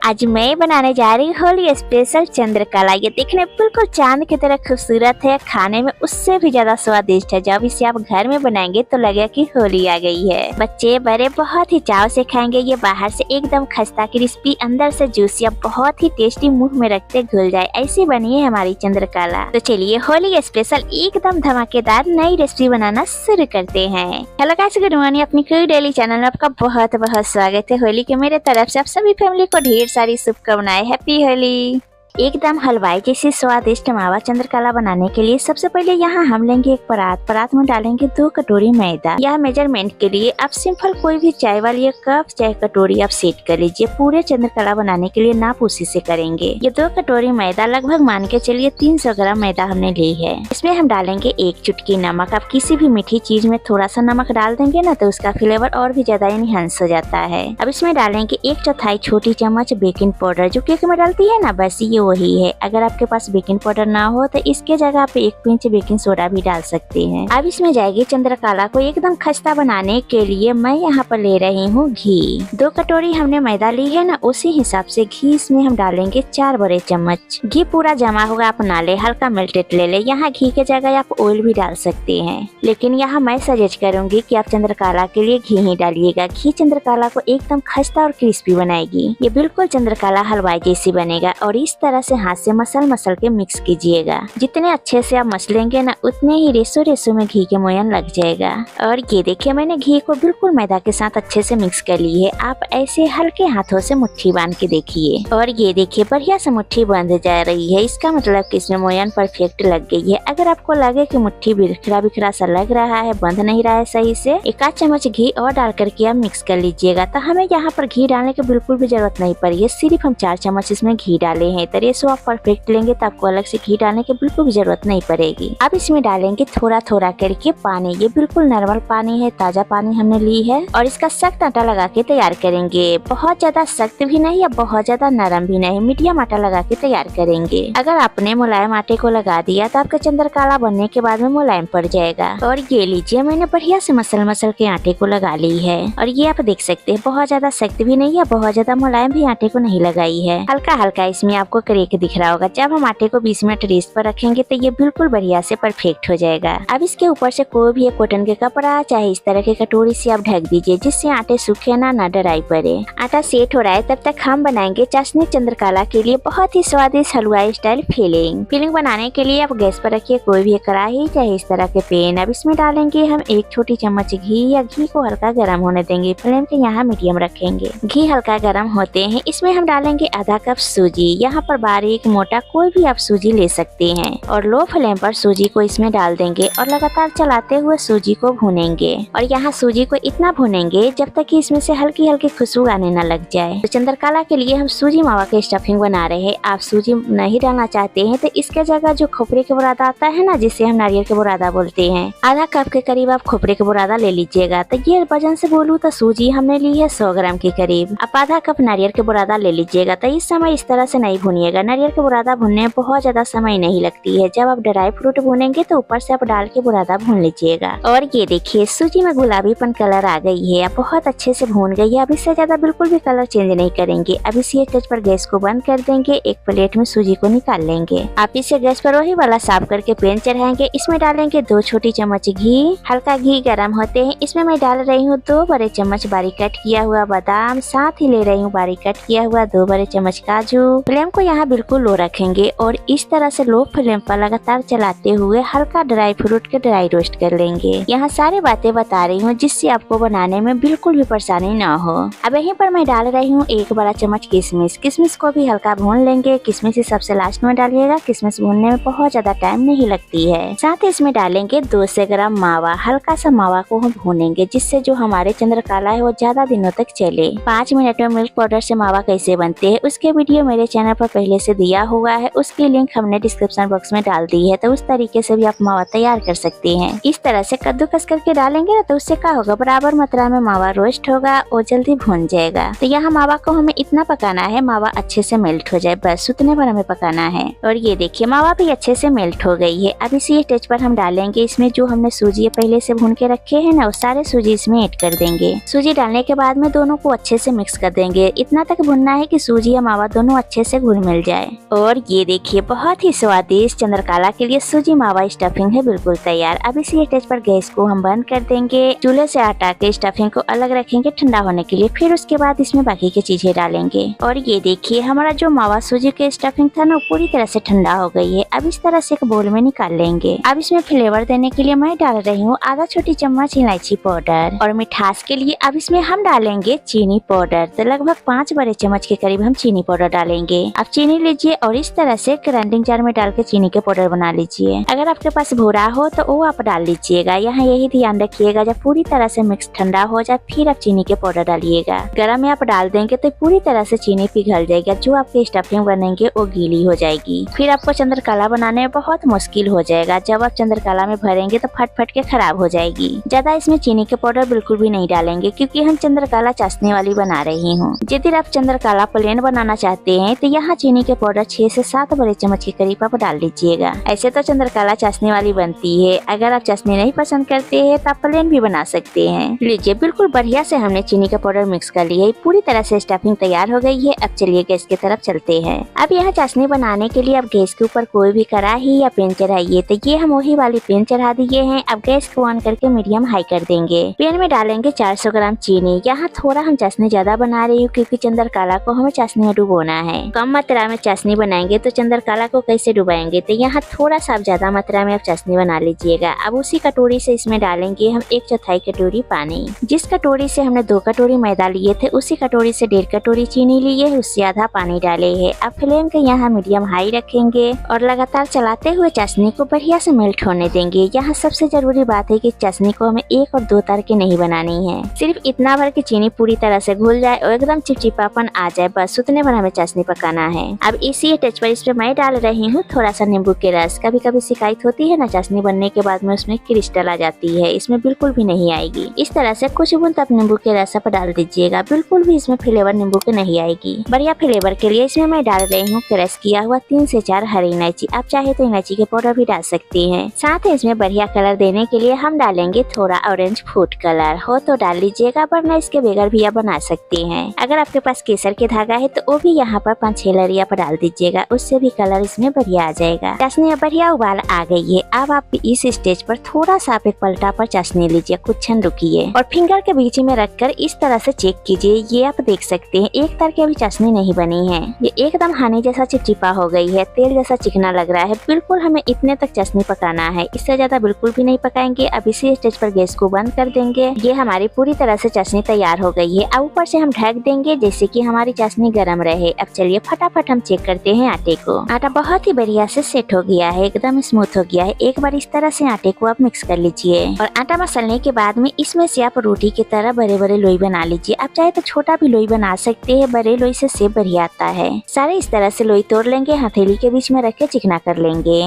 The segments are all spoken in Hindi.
आज मैं बनाने जा रही हूँ होली स्पेशल चंद्रकला। ये देखने बिल्कुल चांद की तरह खूबसूरत है, खाने में उससे भी ज्यादा स्वादिष्ट है। जब इसे आप घर में बनाएंगे तो लगेगा कि होली आ गई है। बच्चे बड़े बहुत ही चाव से खाएंगे। ये बाहर से एकदम खस्ता क्रिस्पी, अंदर से जूसी, बहुत ही टेस्टी, मुंह में रखते घुल जाए, ऐसी बनी है हमारी चंद्रकला। तो चलिए होली स्पेशल एकदम धमाकेदार नई रेसिपी बनाना शुरू करते हैं। Hello guys, good morning. अपनी क्विक डेली चैनल में आपका बहुत बहुत स्वागत है। होली के मेरे तरफ से आप सभी फैमिली को ढेर सारी शुभकामनाएं। हैप्पी होली। एकदम हलवाई जैसी स्वादिष्ट मावा चंद्रकला बनाने के लिए सबसे पहले यहाँ हम लेंगे एक परात में डालेंगे 2 कटोरी मैदा। यह मेजरमेंट के लिए आप सिंपल कोई भी चाय वाली कप चाहे कटोरी आप सेट कर लीजिए। पूरे चंद्रकला बनाने के लिए नाप उसी से करेंगे। ये 2 कटोरी मैदा लगभग मान के चलिए 300 ग्राम मैदा हमने ली है। इसमें हम डालेंगे 1 चुटकी नमक। आप किसी भी मीठी चीज में थोड़ा सा नमक डाल देंगे ना तो उसका फ्लेवर और भी ज्यादा इनहेंस हो जाता है। अब इसमें डालेंगे 1/4 छोटी चम्मच बेकिंग पाउडर, जो केक में डालती है ना, बस ये वही है। अगर आपके पास बेकिंग पाउडर ना हो तो इसके जगह आप 1 पिंच बेकिंग सोडा भी डाल सकते हैं। अब इसमें जाएगी चंद्रकला को एकदम खस्ता बनाने के लिए मैं यहाँ पर ले रही हूँ घी। 2 कटोरी हमने मैदा ली है ना, उसी हिसाब से घी इसमें हम डालेंगे 4 बड़े चम्मच। घी पूरा जमा होगा आप ना ले, हल्का मेल्टेड ले ले। यहाँ घी के जगह आप ऑयल भी डाल सकते हैं, लेकिन यहाँ मैं सजेस्ट करूंगी कि आप चंद्रकला के लिए घी ही डालिएगा। घी चंद्रकला को एकदम खस्ता और क्रिस्पी बनाएगी। ये बिल्कुल चंद्रकला हलवाई जैसी बनेगा। और इस तरह से हाथ से मसल के मिक्स कीजिएगा। जितने अच्छे से आप मसलेंगे ना, उतने ही रेसो में घी के मोयन लग जाएगा। और ये देखिए मैंने घी को बिल्कुल मैदा के साथ अच्छे से मिक्स कर ली है। आप ऐसे हल्के हाथों से मुट्ठी बांध के देखिए। और ये देखिए बढ़िया से मुट्ठी बंध जा रही है। इसका मतलब कि इसमें मोयन परफेक्ट लग गई है। अगर आपको लगे कि मुट्ठी बिखरा सा लग रहा है, बंध नहीं रहा है सही से, 1 चम्मच घी और डाल करके आप मिक्स कर लीजिएगा। तो हमें यहाँ पर घी डालने की बिल्कुल भी जरूरत नहीं पड़ी है। सिर्फ हम 4 चम्मच इसमें घी डाले हैं। तो रेसो आप परफेक्ट लेंगे तो आपको अलग से घी डालने की बिल्कुल भी जरूरत नहीं पड़ेगी। अब इसमें डालेंगे थोड़ा थोड़ा करके पानी। ये बिल्कुल नॉर्मल पानी है, ताजा पानी हमने ली है। और इसका सख्त आटा लगा के तैयार करेंगे। बहुत ज्यादा सख्त भी नहीं या बहुत ज्यादा नरम भी नहीं, मीडियम आटा लगा के तैयार करेंगे। अगर आपने मुलायम आटे को लगा दिया तो आपका चंद्रकला बनने के बाद में मुलायम पड़ जाएगा। और ये लीजिए मैंने बढ़िया से मसल के आटे को लगा ली है। और ये आप देख सकते हैं बहुत ज्यादा सख्त भी नहीं है, बहुत ज्यादा मुलायम भी आटे को नहीं लगाई है। हल्का हल्का इसमें आपको क्रेक दिख रहा होगा। जब हम आटे को 20 मिनट रेस्ट पर रखेंगे तो ये बिल्कुल बढ़िया से परफेक्ट हो जाएगा। अब इसके ऊपर से कोई भी एक कॉटन के कपड़ा चाहे इस तरह के कटोरी से आप ढक दीजिए, जिससे आटे सूखे ना ड्राई पड़े। आटा सेट हो रहा है, तब तक हम बनाएंगे चाशनी चंद्रकला के लिए बहुत ही स्वादिष्ट हलवाई स्टाइल फिलिंग बनाने के लिए आप गैस पर रखिए कोई भी कढ़ाई चाहे इस तरह के पैन। अब इसमें डालेंगे हम 1 छोटी चम्मच घी या घी को हल्का गर्म होने देंगे। फ्लेम के यहाँ मीडियम रखेंगे। घी हल्का गर्म होते हैं, इसमें हम डालेंगे आधा कप सूजी। यहाँ पर बारीक मोटा कोई भी आप सूजी ले सकते हैं। और लो फ्लेम पर सूजी को इसमें डाल देंगे और लगातार चलाते हुए सूजी को भूनेंगे। और यहाँ सूजी को इतना भूनेंगे जब तक कि इसमें से हल्की हल्की खुशबू आने न लग जाए। तो चंद्रकला के लिए हम सूजी मावा के स्टफिंग बना रहे हैं। आप सूजी नहीं डालना चाहते हैं तो इसके जगह जो खोपरे के बुरादा आता है ना, जिसे हम नारियल के बुरादा बोलते हैं, आधा कप के करीब आप खोपरे के बुरादा ले लीजिएगा। तो ये वजन से बोलूँ तो सूजी हमने ली है 100 ग्राम के करीब। आप आधा कप नारियल के बुरादा ले लीजिएगा। तो इस समय इस तरह से नहीं भूनिएगा। नारियल के बुरादा भूनने में बहुत ज्यादा समय नहीं लगती है। जब आप ड्राई फ्रूट भूनेंगे तो ऊपर से आप डाल के बुरादा भून लीजिएगा। और ये देखिए सूजी में गुलाबीपन कलर आ गई है, अब बहुत अच्छे से भून गई है। अब इससे ज्यादा बिल्कुल भी कलर चेंज नहीं करेंगे। अब इसी स्टेज पर गैस को बंद कर देंगे। एक प्लेट में सूजी को निकाल लेंगे। आप इसे गैस पर वही वाला साफ करके पैन चढ़ाएंगे। इसमें डालेंगे 2 छोटी चम्मच घी। हल्का घी गर्म होते हैं, इसमें मैं डाल रही हूँ 2 बड़े चम्मच बारीक कट किया हुआ बादाम। साथ ही ले रही हूँ बारीक कट किया हुआ 2 बड़े चम्मच काजू। फ्लेम को यहाँ बिल्कुल लो रखेंगे और इस तरह से लो फ्लेम पर लगातार चलाते हुए हल्का ड्राई फ्रूट के ड्राई रोस्ट कर लेंगे। यहाँ सारी बातें बता रही हूँ जिससे आपको बनाने में बिल्कुल भी परेशानी ना हो। अब यहीं पर मैं डाल रही हूँ 1 बड़ा चम्मच किशमिश। किशमिश को भी हल्का भून लेंगे। किशमिश सबसे लास्ट में डालिएगा। किशमिश भूनने में बहुत ज्यादा टाइम नहीं लगती है। साथ ही इसमें डालेंगे 200 ग्राम मावा। हल्का सा मावा को हम भूनेंगे, जिससे जो हमारे चंद्रकला है वो ज्यादा दिनों तक चले। 5 मिनट में मिल्क पाउडर से मावा कैसे बनते हैं उसके वीडियो मेरे चैनल पर पहले से दिया हुआ है, उसकी लिंक हमने डिस्क्रिप्शन बॉक्स में डाल दी है, तो उस तरीके से भी आप मावा तैयार कर सकते हैं। इस तरह से कद्दूकस करके डालेंगे ना तो उससे क्या होगा, बराबर मात्रा में मावा रोस्ट होगा और जल्दी भून जाएगा। तो यहाँ मावा को हमें इतना पकाना है मावा अच्छे से मेल्ट हो जाए, बस उतने पर हमें पकाना है। और ये देखिए मावा भी अच्छे से मेल्ट हो गई है। अब इसी स्टेज पर हम डालेंगे इसमें जो हमने सूजी पहले से भून के रखे हैं ना, वो सारे सूजी इसमें ऐड कर देंगे। सूजी डालने के बाद में दोनों को अच्छे से मिक्स कर देंगे। इतना तक भुनना है कि सूजी या मावा दोनों अच्छे से घुल मिल जाए। और ये देखिए बहुत ही स्वादिष्ट चंद्रकला के लिए सूजी मावा स्टफिंग है बिल्कुल तैयार। अब इसी स्टेज पर गैस को हम बंद कर देंगे। चूल्हे से हटा के स्टफिंग को अलग रखेंगे ठंडा होने के लिए, फिर उसके बाद इसमें बाकी की चीजें डालेंगे। और ये देखिए हमारा जो मावा सूजी के स्टफिंग था ना, पूरी तरह से ठंडा हो गई है। अब इस तरह से एक बोल में निकाल लेंगे। अब इसमें फ्लेवर देने के लिए मैं डाल रही हूँ आधा छोटी चम्मच इलायची पाउडर, और मिठास के लिए अब इसमें हम डालेंगे चीनी पाउडर। तो लगभग 5 बड़े चम्मच के करीब हम चीनी पाउडर डालेंगे। अब चीनी लीजिए और इस तरह से ग्राइंडिंग जार में डाल के चीनी के पाउडर बना लीजिए। अगर आपके पास भूरा हो तो वो आप डाल लीजिएगा। यहाँ यही ध्यान रखिएगा जब पूरी तरह से मिक्स ठंडा हो जाए फिर आप चीनी के पाउडर डालिएगा। गरम में आप डाल देंगे तो पूरी तरह से चीनी पिघल जाएगा, जो आपके स्टफिंग बनेंगे वो गीली हो जाएगी। फिर आपको चंद्रकला बनाने में बहुत मुश्किल हो जाएगा। जब आप चंद्रकला में भरेंगे तो फट फट के खराब हो जाएगी। ज्यादा इसमें चीनी के पाउडर बिल्कुल भी नहीं डालेंगे क्योंकि हम चंद्रकला चाशनी वाली बना रही हूँ। यदि आप चंद्रकला प्लेन बनाना चाहते हैं तो यहाँ चीनी के पाउडर 6 से 7 बड़े चम्मच के करीब आप डाल लीजिएगा। ऐसे तो चंद्रकला चाशनी वाली बनती है। अगर आप चाशनी नहीं पसंद करते हैं तो आप प्लेन भी बना सकते हैं। लीजिए बिल्कुल बढ़िया से हमने चीनी का पाउडर मिक्स कर लिया है। पूरी तरह से स्टफिंग तैयार हो गई है। अब चलिए गैस की तरफ चलते हैं। अब यहाँ चाशनी बनाने के लिए अब गैस के ऊपर कोई भी कढ़ाई या पैन चढ़ाइए। तो ये हम वही वाली पैन चढ़ा दिए हैं। अब गैस को ऑन करके मीडियम हाई कर देंगे। पैन में डालेंगे 400 ग्राम चीनी। यहाँ थोड़ा हम चाशनी ज्यादा बना रही हूँ क्योंकि चंद्रकला को हमें चाशनी में डुबोना है। कम मात्रा में चाशनी बनाएंगे तो चंद्रकला को कैसे डुबाएंगे, तो यहाँ थोड़ा सा ज्यादा मात्रा में आप चाशनी बना लीजिएगा। अब उसी कटोरी से इसमें डालेंगे हम 1/4 कटोरी पानी। जिस कटोरी से हमने 2 कटोरी मैदा लिए थे उसी कटोरी से 1.5 कटोरी चीनी लिए, उससे आधा पानी डाले है। अब फ्लेम के यहाँ मीडियम हाई रखेंगे और लगातार चलाते हुए चाशनी को बढ़िया से मेल्ट होने देंगे। यहाँ सबसे जरूरी बात है कि चाशनी को हमें 1 और 2 तार के नहीं बनानी है। सिर्फ इतना भर की चीनी पूरी तरह से घुल जाए और एकदम चिपचिपापन आ जाए, बस उतने भर हमें चाशनी पकाना है। अब इसी टच पर इस पे मैं डाल रही हूँ थोड़ा सा नींबू के रस। कभी कभी शिकायत होती है ना चाशनी बनने के बाद में उसमें क्रिस्टल आ जाती है, इसमें बिल्कुल भी नहीं आएगी। इस तरह से कुछ बूंद आप नींबू के रस पर डाल दीजिएगा, बिल्कुल भी इसमें फ्लेवर नींबू के नहीं आएगी। बढ़िया फ्लेवर के लिए इसमें मैं डाल रही हूँ क्रश किया हुआ 3 से 4 हरी इलायची। आप चाहे तो इलायची के पाउडर भी डाल सकती हैं। साथ ही इसमें बढ़िया कलर देने के लिए हम डालेंगे थोड़ा ऑरेंज फूड कलर। हो तो डाल लीजिएगा, वरना इसके बगैर भी आप बना सकते हैं। अगर आपके पास केसर के धागा है तो वो भी यहाँ पर 5-6 लड़िया पर डाल दीजिएगा, उससे भी कलर इसमें बढ़िया आ जाएगा। चाशनी बढ़िया उबाल आ गई है। अब आप इस स्टेज पर थोड़ा सा आप एक पलटा पर चाशनी लीजिए, कुछ क्षण रुकिए और फिंगर के बीच में रखकर इस तरह से चेक कीजिए। ये आप देख सकते हैं एक तार की अभी चाशनी नहीं बनी है, ये एकदम हानि जैसा चिपचिपा हो गई है, तेल जैसा चिकना लग रहा है। बिल्कुल हमें इतने तक चाशनी पकाना है, इससे ज्यादा बिल्कुल भी नहीं पकाएंगे। अब इसी स्टेज पर गैस को बंद कर देंगे। ये हमारी पूरी तरह से चाशनी तैयार हो गई है। अब ऊपर से हम ढक देंगे जैसे कि हमारी चाशनी गर्म रहे। अब चलिए फटाफट हम चेक करते हैं आटे को। आटा बहुत ही बढ़िया से सेट हो गया है, एकदम स्मूथ हो गया है। एक बार इस तरह से आटे को आप मिक्स कर लीजिए और आटा मसलने के बाद में इसमें से आप रोटी की तरह बड़े बड़े लोई बना लीजिए। आप चाहे तो छोटा भी लोई बना सकते हैं, बड़े लोई से शेप बढ़िया आता है। सारे इस तरह से लोई तोड़ लेंगे, हथेली के बीच में रख के चिकना कर लेंगे।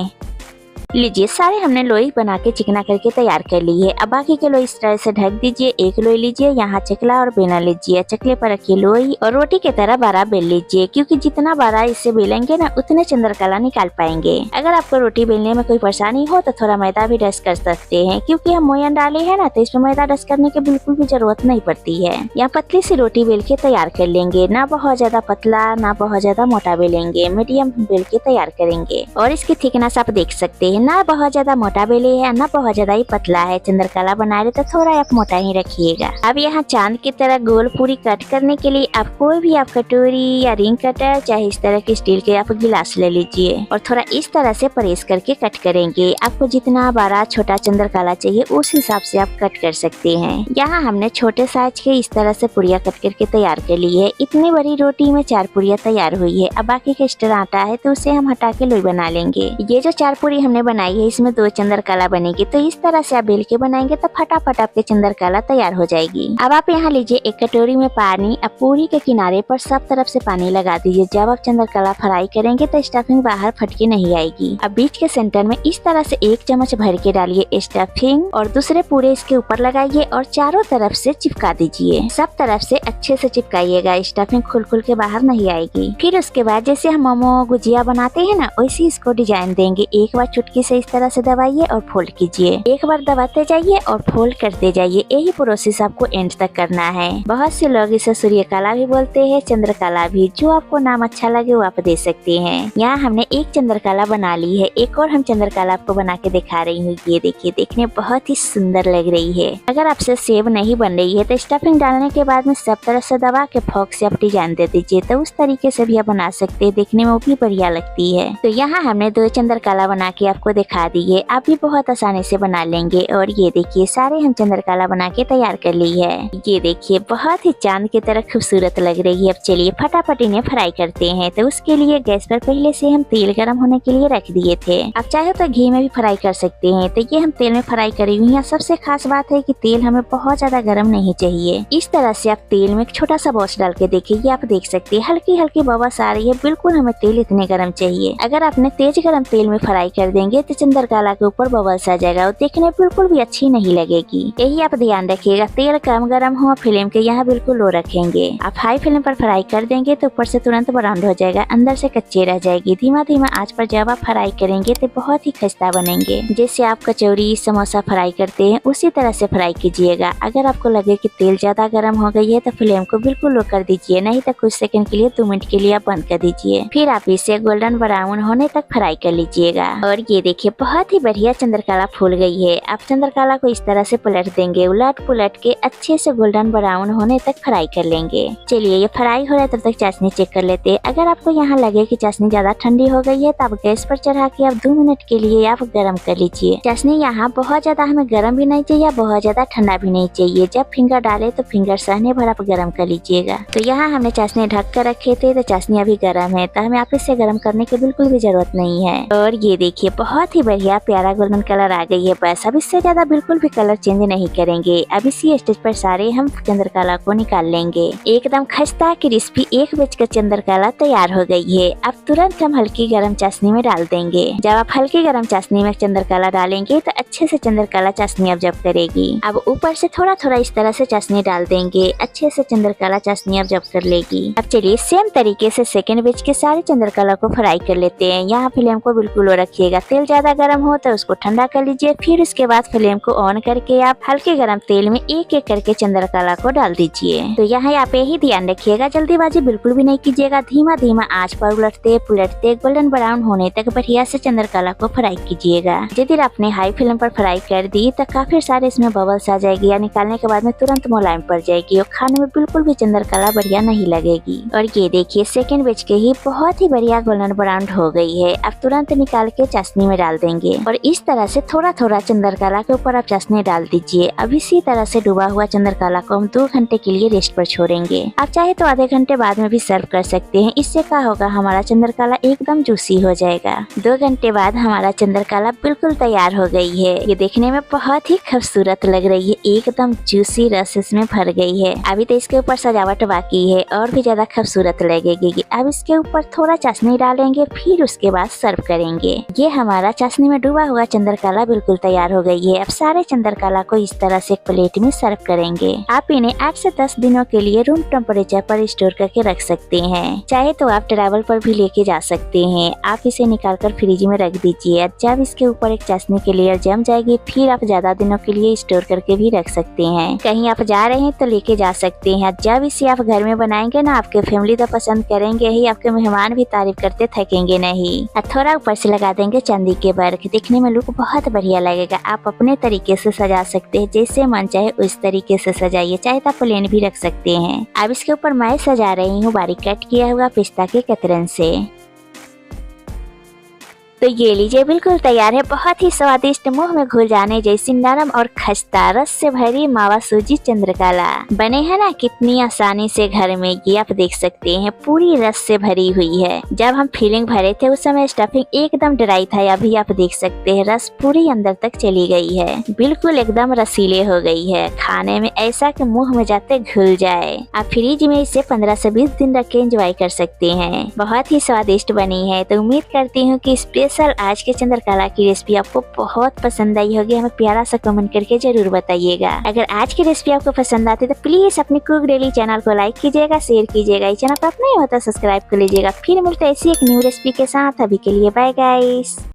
लीजिए सारे हमने लोई बना के चिकना करके तैयार कर ली है। अब बाकी के लोई इस तरह से ढक दीजिए। एक लोई लीजिए, यहाँ चकला और बेला लीजिए, चकले पर रखिए लोई और रोटी की तरह बड़ा बेल लीजिए, क्योंकि जितना बड़ा इससे बेलेंगे ना उतने चंद्रकला निकाल पाएंगे। अगर आपको रोटी बेलने में कोई परेशानी हो तो थोड़ा मैदा भी डस्ट कर सकते हैं, क्योंकि हम मोयन डाले हैं ना तो इसमें मैदा डस्ट करने की बिल्कुल भी जरूरत नहीं पड़ती है। यहाँ पतली सी रोटी बेल के तैयार कर लेंगे, ना बहुत ज्यादा पतला ना बहुत ज्यादा मोटा बेलेंगे, मीडियम बेल के तैयार करेंगे। और इसकी थिकनेस आप देख सकते हैं, ना बहुत ज्यादा मोटा बेले है ना बहुत ज्यादा ही पतला है। चंद्रकला बना रहे तो थोड़ा आप मोटा ही रखिएगा। अब यहाँ चांद की तरह गोल पूरी कट करने के लिए आप कोई भी आप कटोरी या रिंग कटर चाहे इस तरह के स्टील के आप गिलास ले लीजिए और थोड़ा इस तरह से प्रेस करके कट करेंगे। आपको जितना बड़ा छोटा चंद्रकला चाहिए उस हिसाब से आप कट कर सकते हैं। यहाँ हमने छोटे साइज के इस तरह से पुड़िया कट करके तैयार कर ली है। इतनी बड़ी रोटी में 4 पुड़िया तैयार हुई है। अब बाकी का एक्स्ट्रा आटा है तो उसे हम हटा के लोई बना लेंगे। ये जो 4 पूरी हमने बनाई है इसमें 2 चंद्रकला बनेगी। तो इस तरह से आप बेल के बनाएंगे तो फटाफट आपके चंद्रकला तैयार हो जाएगी। अब आप यहाँ लीजिए एक कटोरी में पानी। अब पूरी के किनारे पर सब तरफ से पानी लगा दीजिए। जब आप चंद्रकला फ्राई करेंगे तो स्टफिंग बाहर फटके नहीं आएगी। अब बीच के सेंटर में इस तरह से 1 चम्मच भर के डालिए स्टफिंग और दूसरे पूरे इसके ऊपर लगाइए और चारों तरफ से चिपका दीजिए। सब तरफ से अच्छे से चिपकाइएगा, स्टफिंग खुल के बाहर नहीं आएगी। फिर उसके बाद जैसे हम मोमो गुजिया बनाते हैं ना, वैसे इसको डिजाइन देंगे। एक बार चुटकी से इस तरह से दबाइए और फोल्ड कीजिए। एक बार दबाते जाइए और फोल्ड करते जाइए। यही प्रोसेस आपको एंड तक करना है। बहुत से लोग इसे सूर्यकला भी बोलते हैं, चंद्रकला भी। जो आपको नाम अच्छा लगे वो आप दे सकते हैं। यहाँ हमने एक चंद्रकला बना ली है। एक और हम चंद्रकला आपको बना के दिखा रही हूँ। ये देखिए, देखने बहुत ही सुंदर लग रही है। अगर आपसे सेब नहीं बन रही है तो स्टफिंग डालने के बाद में सब तरह से दबा के फोक से आप डिजाइन दे दीजिए। तो उस तरीके से भी आप बना सकते हैं, देखने में वो भी बढ़िया लगती है। तो यहाँ हमने 2 चंद्रकला बना के आपको दिखा दी है। आप भी बहुत आसानी से बना लेंगे। और ये देखिए, सारे हम चंद्रकला बना के तैयार कर ली है। ये देखिए, बहुत ही चांद की तरह खूबसूरत लग रही है। अब चलिए फटाफट इन्हें फ्राई करते हैं। तो उसके लिए गैस पर पहले से हम तेल गर्म होने के लिए रख दिए थे। आप चाहे तो घी में भी फ्राई कर सकते हैं। तो ये हम तेल में फ्राई करी हुई है। सबसे खास बात है कि तेल हमें बहुत ज्यादा गर्म नहीं चाहिए। इस तरह से आप तेल में एक छोटा सा बॉस डाल के देखिए। ये आप देख सकते हैं हल्की हल्की बबल्स आ रही है। बिल्कुल हमें तेल इतने गर्म चाहिए। अगर आपने तेज गर्म तेल में फ्राई कर देंगे तो चंद्रकला के ऊपर बबल्स आ जाएगा और देखने में बिल्कुल भी अच्छी नहीं लगेगी। यही आप ध्यान रखिएगा, तेल कम गर्म हो। फ्लेम के यहाँ बिल्कुल लो रखेंगे। आप हाई फ्लेम पर फ्राई कर देंगे तो ऊपर से तुरंत ब्राउन हो जाएगा, अंदर से कच्चे रह जाएगी। धीमा धीमा आंच पर जब आप फ्राई करेंगे तो बहुत ही खस्ता बनेंगे। जैसे आप कचौरी समोसा फ्राई करते हैं उसी तरह से फ्राई कीजिएगा। अगर आपको लगे कि तेल ज्यादा गर्म हो गई है तो फ्लेम को बिल्कुल लो कर दीजिए, नहीं तो कुछ सेकंड के लिए 2 मिनट के लिए आप बंद कर दीजिए। फिर आप इसे गोल्डन ब्राउन होने तक फ्राई कर लीजिएगा। और ये देखिए, बहुत ही बढ़िया चंद्रकला फूल गई है। आप चंद्रकला को इस तरह से पलट देंगे, उलट पुलट के अच्छे से गोल्डन ब्राउन होने तक फ्राई कर लेंगे। चलिए, ये फ्राई हो रहा है तब तक चाशनी चेक कर लेते हैं। अगर आपको यहाँ लगे कि चाशनी ज्यादा ठंडी हो गई है तो आप गैस पर चढ़ा के आप 2 मिनट के लिए आप गर्म कर लीजिए। चाशनी यहाँ बहुत ज्यादा हमें गर्म भी नहीं चाहिए, बहुत ज्यादा ठंडा भी नहीं चाहिए। जब फिंगर डाले तो फिंगर सहने भर आप गर्म कर लीजिएगा। तो यहाँ हमने चाशनी ढक कर रखे थे तो चाशनी अभी गर्म है, तो हमें आप इसे गर्म करने की बिल्कुल भी जरूरत नहीं है। और ये देखिए, बहुत ही बढ़िया प्यारा गोल्डन कलर आ गई है। बस अब इससे ज्यादा बिल्कुल भी कलर चेंज नहीं करेंगे। अब इसी स्टेज पर सारे हम चंद्रकला को निकाल लेंगे। एकदम खस्ता क्रिस्पी 1 बैच का चंद्रकला तैयार हो गई है। अब तुरंत हम हल्की गरम चाशनी में डाल देंगे। जब आप हल्की गरम चाशनी में चंद्रकला डालेंगे तो अच्छे से चंद्रकला चाशनी ऑब्जर्व करेगी। अब ऊपर से थोड़ा थोड़ा इस तरह से चाशनी डाल देंगे, अच्छे से चंद्रकला चाशनी ऑब्जर्व कर लेगी। अब चलिए सेम तरीके से सेकंड बैच के सारे चंद्रकला को फ्राई कर लेते हैं। यहाँ फ्लेम को बिल्कुल लो रखिएगा। तेल ज्यादा गर्म हो तो उसको ठंडा कर लीजिए। फिर उसके बाद फ्लेम को ऑन करके आप हल्के गरम तेल में एक एक करके चंद्रकला को डाल दीजिए। तो यहाँ आप यही ध्यान रखिएगा, जल्दीबाजी बिल्कुल भी नहीं कीजिएगा। धीमा धीमा आंच पर उलटते पुलटते गोल्डन ब्राउन होने तक बढ़िया से चंद्रकला को फ्राई कीजिएगा। यदि आपने हाई फ्लेम पर फ्राई कर दी तो काफी सारे इसमें बबल्स आ जाएगी या निकालने के बाद में तुरंत मुलायम पड़ जाएगी और खाने में बिल्कुल भी चंद्रकला बढ़िया नहीं लगेगी। और ये देखिए, सेकंड बैच के ही बहुत ही बढ़िया गोल्डन ब्राउन हो गई है। अब तुरंत निकाल के चाशनी में डाल देंगे और इस तरह से थोड़ा थोड़ा चंद्रकला के ऊपर आप चाशनी डाल दीजिए। अब इसी तरह से डूबा हुआ चंद्रकला को हम 2 घंटे के लिए रेस्ट पर छोड़ेंगे। आप चाहे तो आधे घंटे बाद में भी सर्व कर सकते हैं। इससे क्या होगा, हमारा चंद्रकला एकदम जूसी हो जाएगा। 2 घंटे बाद हमारा चंद्रकला बिल्कुल तैयार हो गई है। ये देखने में बहुत ही खूबसूरत लग रही है, एकदम जूसी रस इसमें भर गई है। अभी तो इसके ऊपर सजावट बाकी है और भी ज्यादा खूबसूरत लगेगी। अब इसके ऊपर थोड़ा चाशनी डालेंगे, फिर उसके बाद सर्व करेंगे। ये हमारा चाशनी में डूबा हुआ चंद्रकला बिल्कुल तैयार हो गई है। अब सारे चंद्रकला को इस तरह से एक प्लेट में सर्व करेंगे। आप इन्हें 8 से 10 दिनों के लिए रूम टेम्परेचर पर स्टोर करके रख सकते हैं। चाहे तो आप ट्रैवल पर भी लेके जा सकते हैं। आप इसे निकाल कर फ्रिज में रख दीजिए। जब इसके ऊपर एक चाशनी की लेयर जम जाएगी फिर आप ज्यादा दिनों के लिए स्टोर करके भी रख सकते हैं। कहीं आप जा रहे हैं तो लेके जा सकते हैं। जब इसे आप घर में बनाएंगे ना, आपके फैमिली तो पसंद करेंगे ही, आपके मेहमान भी तारीफ करते थकेंगे नहीं। थोड़ा ऊपर से लगा देंगे चांदी के वर्क, देखने में लुक बहुत बढ़िया लगेगा। आप अपने तरीके से सजा सकते हैं, जैसे मन चाहे उस तरीके से सजाइए। चाहे तो प्लेन भी रख सकते हैं। अब इसके ऊपर मैं सजा रही हूँ बारीक कट किया हुआ पिस्ता के कतरन से। तो ये लीजिए बिल्कुल तैयार है बहुत ही स्वादिष्ट मुंह में घुल जाने जैसी नरम और खस्ता रस से भरी मावा सूजी चंद्रकला। बने हैं ना कितनी आसानी से घर में, ये आप देख सकते हैं पूरी रस से भरी हुई है। जब हम फिलिंग भरे थे उस समय स्टफिंग एकदम ड्राई था, अभी आप देख सकते हैं रस पूरी अंदर तक चली गई है, बिल्कुल एकदम रसीले हो गई है। खाने में ऐसा कि मुंह में जाते घुल जाए। आप फ्रिज में इसे 15 से 20 दिन रख के एंजॉय कर सकते हैं। बहुत ही स्वादिष्ट बनी है। तो उम्मीद करती हूँ कि स्पेशल आज के चंद्रकला की रेसिपी आपको बहुत पसंद आई होगी। हमें प्यारा सा कमेंट करके जरूर बताइएगा। अगर आज की रेसिपी आपको पसंद आती है तो प्लीज अपने कुक डेली चैनल को लाइक कीजिएगा, शेयर कीजिएगा। इस चैनल पर नहीं होता सब्सक्राइब कर लीजिएगा। फिर मिलते हैं ऐसी एक न्यू रेसिपी के साथ। अभी के लिए बाय गाइस।